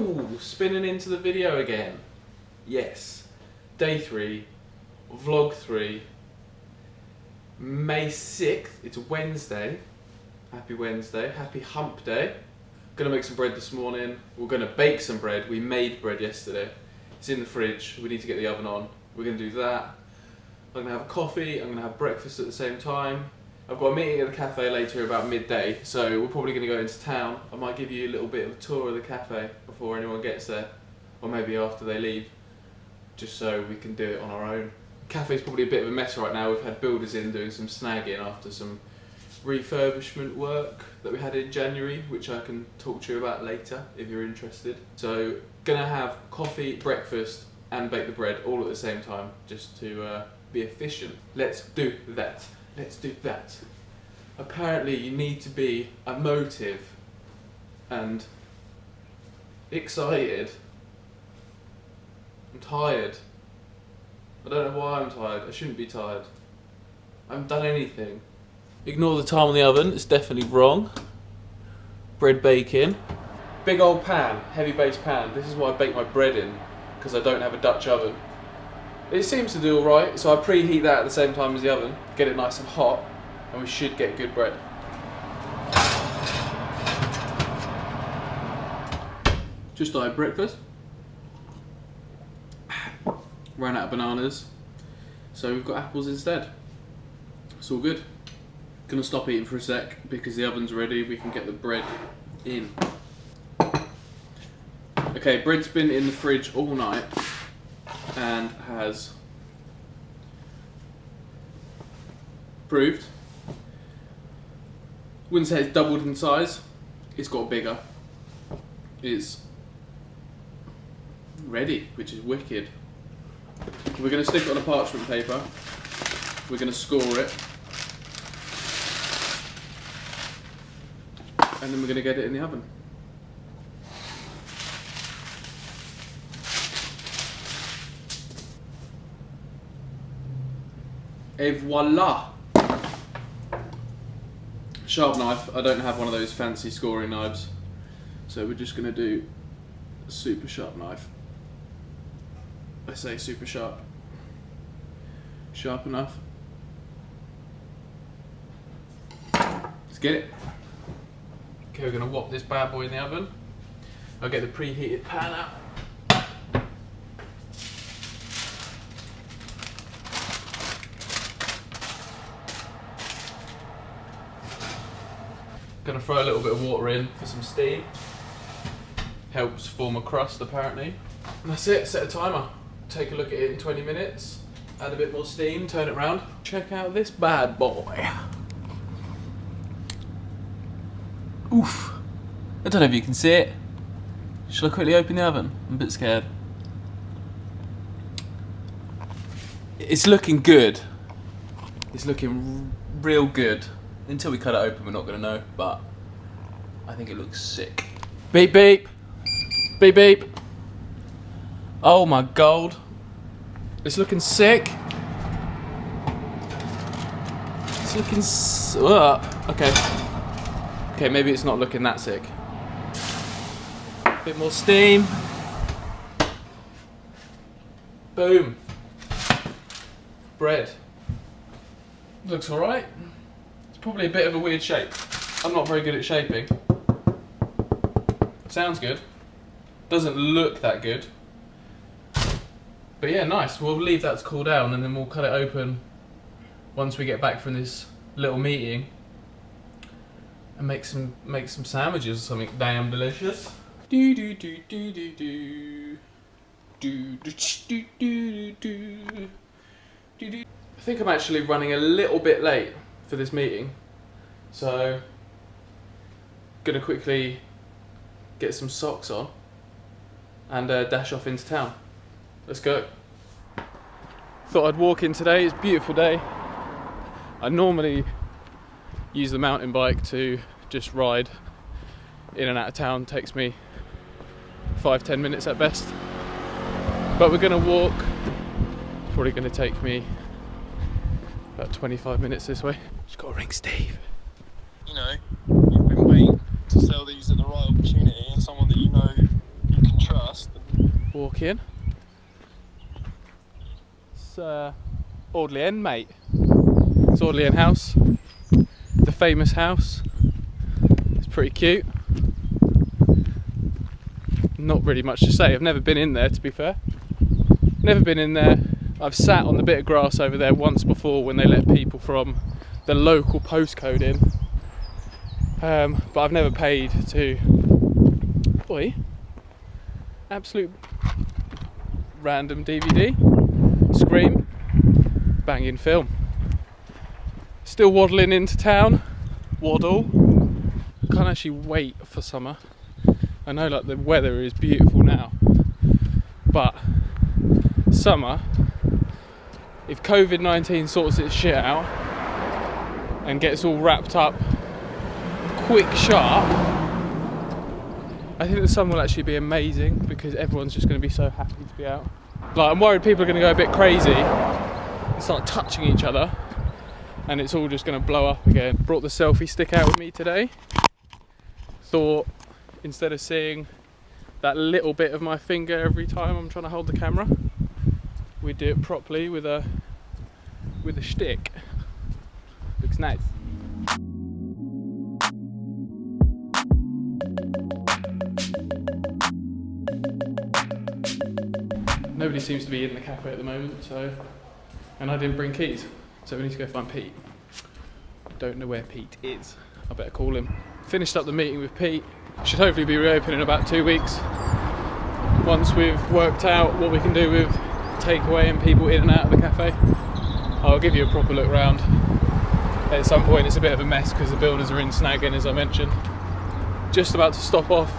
Woo! Spinning into the video again. Yes. Day 3, vlog 3, May 6th. It's Wednesday. Happy Wednesday. Happy hump day. Gonna make some bread this morning. We're gonna bake some bread. We made bread yesterday. It's in the fridge. We need to get the oven on. We're gonna do that. I'm gonna have a coffee. I'm gonna have breakfast at the same time. I've got a meeting at the cafe later about midday, so we're probably going to go into town. I might give you a little bit of a tour of the cafe before anyone gets there, or maybe after they leave, just so we can do it on our own. The cafe's probably a bit of a mess right now. We've had builders in doing some snagging after some refurbishment work that we had in January, which I can talk to you about later if you're interested. So, gonna have coffee, breakfast, and bake the bread all at the same time, just to be efficient. Let's do that. Let's do that. Apparently you need to be emotive and excited. I'm tired. I don't know why I'm tired. I shouldn't be tired. I haven't done anything. Ignore the time on the oven, it's definitely wrong. Bread baking. Big old pan, heavy base pan. This is what I bake my bread in, because I don't have a Dutch oven. It seems to do alright, so I preheat that at the same time as the oven, get it nice and hot, and we should get good bread. Just had breakfast. Ran out of bananas, so we've got apples instead. It's all good. Gonna stop eating for a sec because the oven's ready, we can get the bread in. Okay, bread's been in the fridge all night and has improved. Wouldn't say it's doubled in size, it's got bigger. It's ready, which is wicked. We're going to stick it on a parchment paper, we're going to score it, and then we're going to get it in the oven. Et voila! Sharp knife. I don't have one of those fancy scoring knives, so we're just going to do a super sharp knife. I say super sharp. Sharp enough. Let's get it. Okay, we're going to whop this bad boy in the oven. I'll get the preheated pan out. Gonna throw a little bit of water in for some steam. Helps form a crust apparently. And that's it, set a timer. Take a look at it in 20 minutes. Add a bit more steam, turn it around. Check out this bad boy. Oof. I don't know if you can see it. Shall I quickly open the oven? I'm a bit scared. It's looking good. It's looking real good. Until we cut it open, we're not going to know, but I think it looks sick. Beep beep! Beep beep! Oh my god. It's looking sick. It's looking okay. Okay, maybe it's not looking that sick. Bit more steam. Boom. Bread. Looks alright. Probably a bit of a weird shape. I'm not very good at shaping. Sounds good. Doesn't look that good. But yeah, nice. We'll leave that to cool down and then we'll cut it open once we get back from this little meeting and make some sandwiches or something damn delicious. Do do do do do do do do do do do do. I think I'm actually running a little bit late for this meeting, so gonna quickly get some socks on and dash off into town. Let's go. Thought I'd walk in today. It's a beautiful day. I normally use the mountain bike to just ride in and out of town. Takes me 5-10 minutes at best, but we're gonna walk. It's probably gonna take me about 25 minutes this way. Just gotta ring Steve. You know, you've been waiting to sell these at the right opportunity, and someone that you know you can walk in. It's Audley End, mate. It's Audley End House, the famous house. It's pretty cute. Not really much to say. I've never been in there, to be fair. Never been in there. I've sat on the bit of grass over there once before when they let people from the local postcode in. But I've never paid to... Oi. Absolute random DVD. Scream. Banging film. Still waddling into town. Waddle. Can't actually wait for summer. I know like the weather is beautiful now. But summer, if COVID-19 sorts its shit out and gets all wrapped up quick sharp, I think the summer will actually be amazing because everyone's just going to be so happy to be out. Like, I'm worried people are going to go a bit crazy and start touching each other and it's all just going to blow up again. Brought the selfie stick out with me today. Thought instead of seeing that little bit of my finger every time I'm trying to hold the camera, we do it properly with a stick. Looks nice. Nobody seems to be in the cafe at the moment, and I didn't bring keys, so we need to go find Pete. Don't know where Pete is. I better call him. Finished up the meeting with Pete. Should hopefully be reopening in about 2 weeks. Once we've worked out what we can do with takeaway and people in and out of the cafe, I'll give you a proper look round. At some point it's a bit of a mess because the builders are in snagging, as I mentioned. Just about to stop off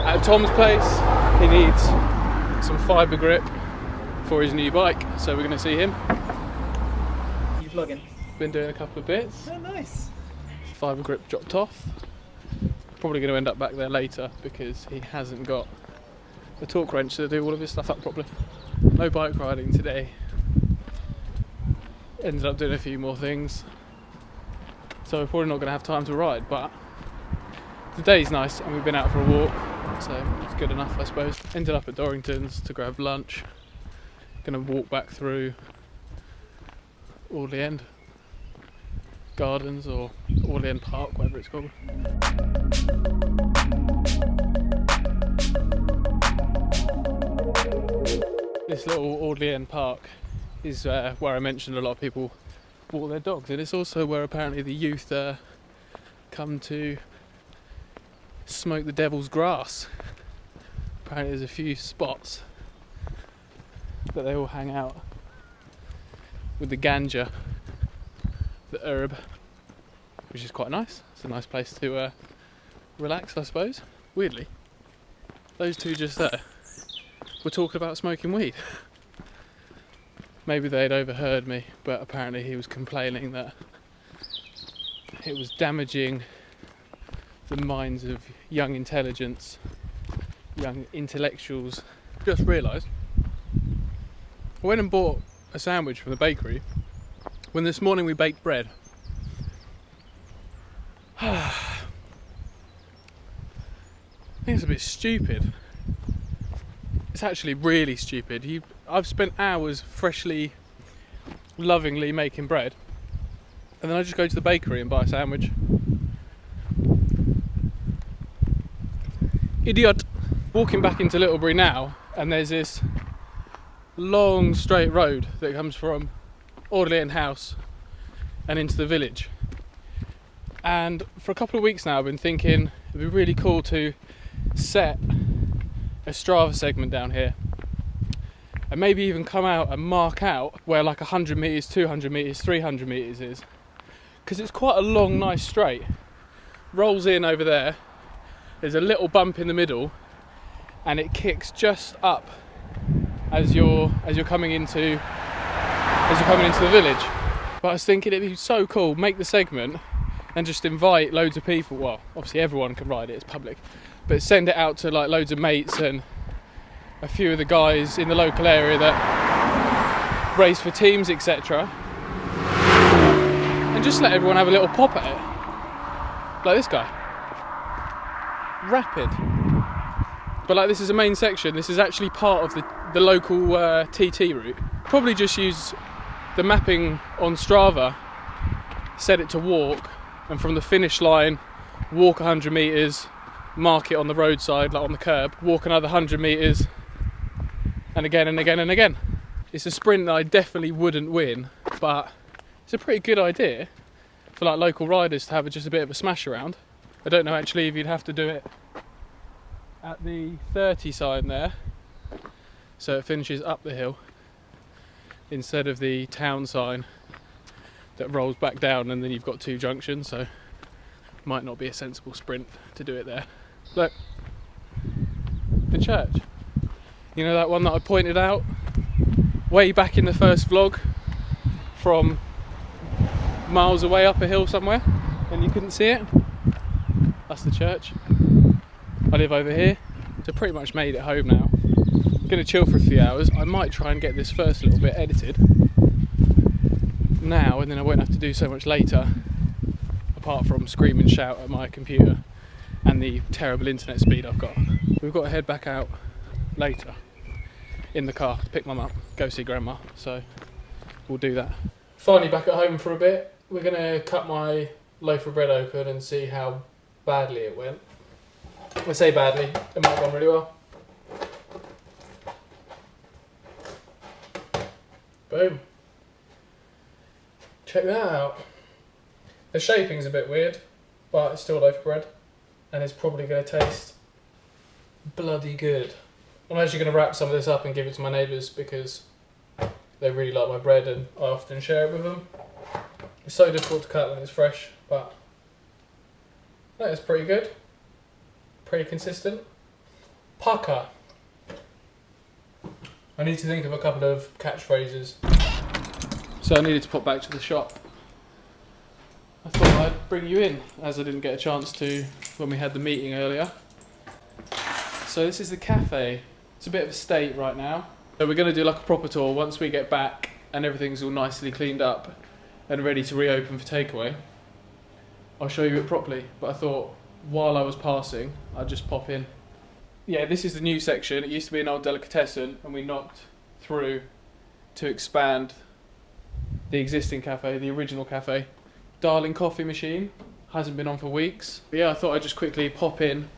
at Tom's place. He needs some fibre grip for his new bike, so we're going to see him. You vlogging? Been doing a couple of bits. Oh, nice. Fibre grip dropped off. Probably going to end up back there later because he hasn't got the torque wrench to do all of his stuff up properly. No bike riding today. Ended up doing a few more things, so we're probably not going to have time to ride, but the day's nice and we've been out for a walk, so it's good enough, I suppose. Ended up at Dorrington's to grab lunch. Going to walk back through Audley End Gardens or Audley End Park, whatever it's called. This little Audley End Park is where I mentioned a lot of people walk their dogs, and it's also where apparently the youth come to smoke the devil's grass. Apparently there's a few spots that they all hang out with the ganja, the herb, which is quite nice. It's a nice place to relax, I suppose. Weirdly, those two just there were talking about smoking weed. Maybe they'd overheard me, but apparently he was complaining that it was damaging the minds of young intelligence, young intellectuals. Just realised, I went and bought a sandwich from the bakery when this morning we baked bread. I think it's a bit stupid. It's actually really stupid. I've spent hours freshly, lovingly making bread, and then I just go to the bakery and buy a sandwich. Idiot! Walking back into Littlebury now, and there's this long straight road that comes from Audley End House and into the village. And for a couple of weeks now I've been thinking it'd be really cool to set a Strava segment down here and maybe even come out and mark out where like 100 metres, 200 metres, 300 metres is, because it's quite a long nice straight. Rolls in over there, there's a little bump in the middle and it kicks just up as you're coming into the village. But I was thinking it'd be so cool, make the segment and just invite loads of people. Well, obviously everyone can ride it, it's public, but send it out to like loads of mates and a few of the guys in the local area that race for teams, etc. And just let everyone have a little pop at it. Like this guy. Rapid. But like, this is a main section. This is actually part of the local TT route. Probably just use the mapping on Strava, set it to walk, and from the finish line, walk 100 metres, mark it on the roadside, like on the curb, walk another 100 metres, and again and again and again. It's a sprint that I definitely wouldn't win, but it's a pretty good idea for like local riders to have just a bit of a smash around. I don't know actually if you'd have to do it at the 30 sign there, so it finishes up the hill, instead of the town sign that rolls back down and then you've got two junctions, so might not be a sensible sprint to do it there. Look, the church. You know that one that I pointed out way back in the first vlog, from miles away up a hill somewhere and you couldn't see it? That's the church. I live over here, so pretty much made it home now. I'm gonna chill for a few hours. I might try and get this first little bit edited now, and then I won't have to do so much later, apart from scream and shout at my computer and the terrible internet speed I've got. We've got to head back out later in the car to pick mum up, go see grandma, so we'll do that. Finally back at home for a bit. We're gonna cut my loaf of bread open and see how badly it went. I say badly, it might have gone really well. Boom. Check that out. The shaping's a bit weird, but it's still a loaf of bread, and it's probably going to taste bloody good. I'm actually going to wrap some of this up and give it to my neighbours because they really like my bread and I often share it with them. It's so difficult to cut when it's fresh, but that is pretty good. Pretty consistent. Pucker. I need to think of a couple of catchphrases. So I needed to pop back to the shop. I thought I'd bring you in, as I didn't get a chance to when we had the meeting earlier. So this is the cafe. It's a bit of a state right now. So we're going to do like a proper tour once we get back and everything's all nicely cleaned up and ready to reopen for takeaway. I'll show you it properly, but I thought while I was passing, I'd just pop in. Yeah, this is the new section. It used to be an old delicatessen and we knocked through to expand the existing cafe, the original cafe. Darling coffee machine, hasn't been on for weeks. But yeah, I thought I'd just quickly pop in,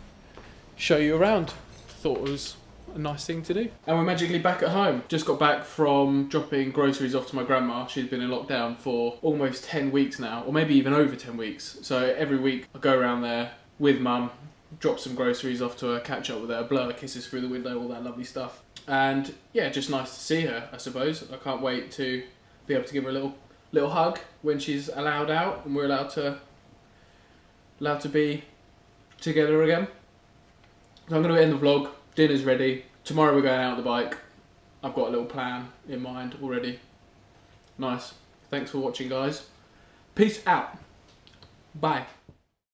show you around. Thought it was a nice thing to do. And we're magically back at home. Just got back from dropping groceries off to my grandma. She's been in lockdown for almost 10 weeks now, or maybe even over 10 weeks. So every week I go around there with mum, drop some groceries off to her, catch up with her, blow her kisses through the window, all that lovely stuff. And yeah, just nice to see her, I suppose. I can't wait to be able to give her a little hug when she's allowed out and we're allowed to be together again. So I'm going to end the vlog. Dinner's ready. Tomorrow we're going out on the bike. I've got a little plan in mind already. Nice. Thanks for watching, guys. Peace out. Bye.